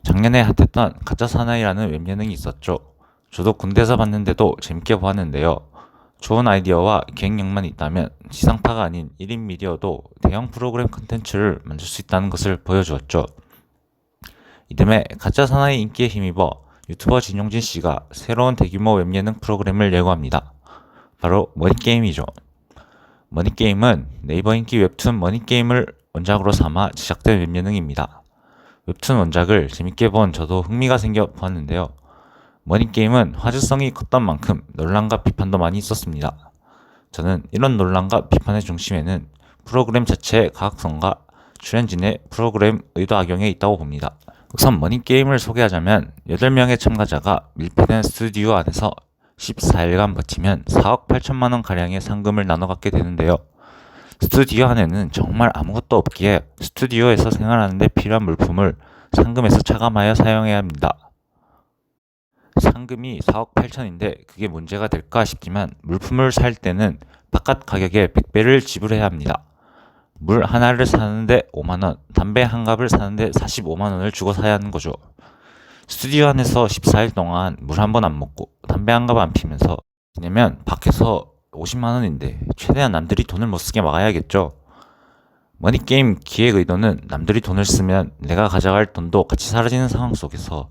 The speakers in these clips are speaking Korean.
작년에 핫했던 가짜 사나이라는 웹예능이 있었죠. 저도 군대에서 봤는데도 재밌게 보았는데요. 좋은 아이디어와 기획력만 있다면 지상파가 아닌 1인 미디어도 대형 프로그램 콘텐츠를 만들 수 있다는 것을 보여주었죠. 이듬해 가짜 사나이 인기에 힘입어 유튜버 진용진 씨가 새로운 대규모 웹예능 프로그램을 예고합니다. 바로 머니게임이죠. 머니게임은 네이버 인기 웹툰 머니게임을 원작으로 삼아 제작된 웹예능입니다. 웹툰 원작을 재밌게 본 저도 흥미가 생겨 보았는데요. 머니게임은 화제성이 컸던 만큼 논란과 비판도 많이 있었습니다. 저는 이런 논란과 비판의 중심에는 프로그램 자체의 과학성과 출연진의 프로그램 의도 악용에 있다고 봅니다. 우선 머니게임을 소개하자면 8명의 참가자가 밀폐된 스튜디오 안에서 14일간 버티면 4억 8천만 원 가량의 상금을 나눠 갖게 되는데요. 스튜디오 안에는 정말 아무것도 없기에 스튜디오에서 생활하는 데 필요한 물품을 상금에서 차감하여 사용해야 합니다. 상금이 4억 8천인데 그게 문제가 될까 싶지만 물품을 살 때는 바깥 가격의 100배를 지불해야 합니다. 물 하나를 사는데 5만원, 담배 한 갑을 사는데 45만원을 주고 사야 하는 거죠. 스튜디오 안에서 14일 동안 물 한 번 안 먹고 담배 한 갑 안 피면서 지내면 밖에서 50만원인데 최대한 남들이 돈을 못 쓰게 막아야겠죠. 머니게임 기획 의도는 남들이 돈을 쓰면 내가 가져갈 돈도 같이 사라지는 상황 속에서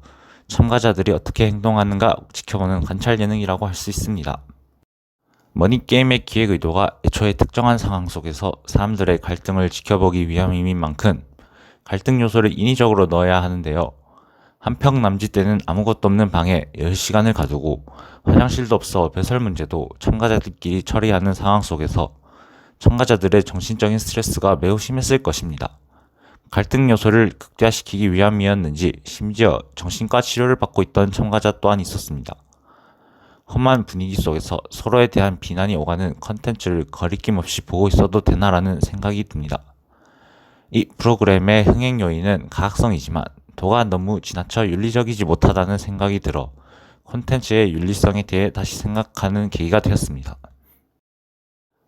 참가자들이 어떻게 행동하는가 지켜보는 관찰 예능이라고 할 수 있습니다. 머니게임의 기획 의도가 애초에 특정한 상황 속에서 사람들의 갈등을 지켜보기 위함인 만큼 갈등 요소를 인위적으로 넣어야 하는데요. 한평 남짓 때는 아무것도 없는 방에 10시간을 가두고 화장실도 없어 배설 문제도 참가자들끼리 처리하는 상황 속에서 참가자들의 정신적인 스트레스가 매우 심했을 것입니다. 갈등 요소를 극대화시키기 위함이었는지 심지어 정신과 치료를 받고 있던 참가자 또한 있었습니다. 험한 분위기 속에서 서로에 대한 비난이 오가는 컨텐츠를 거리낌 없이 보고 있어도 되나라는 생각이 듭니다. 이 프로그램의 흥행 요인은 가학성이지만 도가 너무 지나쳐 윤리적이지 못하다는 생각이 들어 콘텐츠의 윤리성에 대해 다시 생각하는 계기가 되었습니다.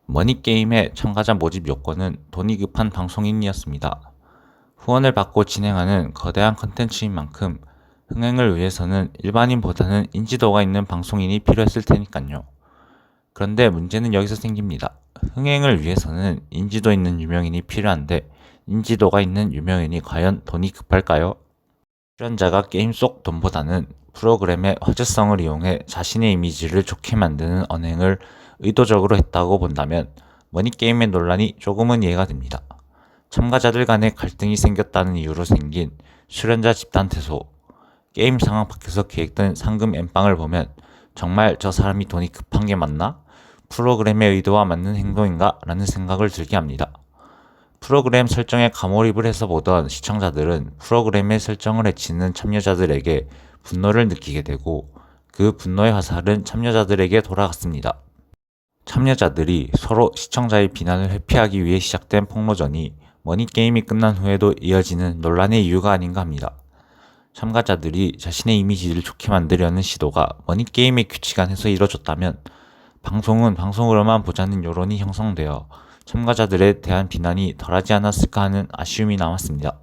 머니게임의 참가자 모집 요건은 돈이 급한 방송인이었습니다. 후원을 받고 진행하는 거대한 컨텐츠인 만큼 흥행을 위해서는 일반인보다는 인지도가 있는 방송인이 필요했을 테니까요. 그런데 문제는 여기서 생깁니다. 흥행을 위해서는 인지도 있는 유명인이 필요한데 인지도가 있는 유명인이 과연 돈이 급할까요? 출연자가 게임 속 돈보다는 프로그램의 화제성을 이용해 자신의 이미지를 좋게 만드는 언행을 의도적으로 했다고 본다면 머니게임의 논란이 조금은 이해가 됩니다. 참가자들 간의 갈등이 생겼다는 이유로 생긴 출연자 집단 퇴소, 게임 상황 밖에서 계획된 상금 엠빵을 보면 정말 저 사람이 돈이 급한 게 맞나? 프로그램의 의도와 맞는 행동인가? 라는 생각을 들게 합니다. 프로그램 설정에 가몰입을 해서 보던 시청자들은 프로그램의 설정을 해치는 참여자들에게 분노를 느끼게 되고 그 분노의 화살은 참여자들에게 돌아갔습니다. 참여자들이 서로 시청자의 비난을 회피하기 위해 시작된 폭로전이 머니게임이 끝난 후에도 이어지는 논란의 이유가 아닌가 합니다. 참가자들이 자신의 이미지를 좋게 만들려는 시도가 머니게임의 규칙 안에서 이뤄졌다면 방송은 방송으로만 보자는 여론이 형성되어 참가자들에 대한 비난이 덜하지 않았을까 하는 아쉬움이 남았습니다.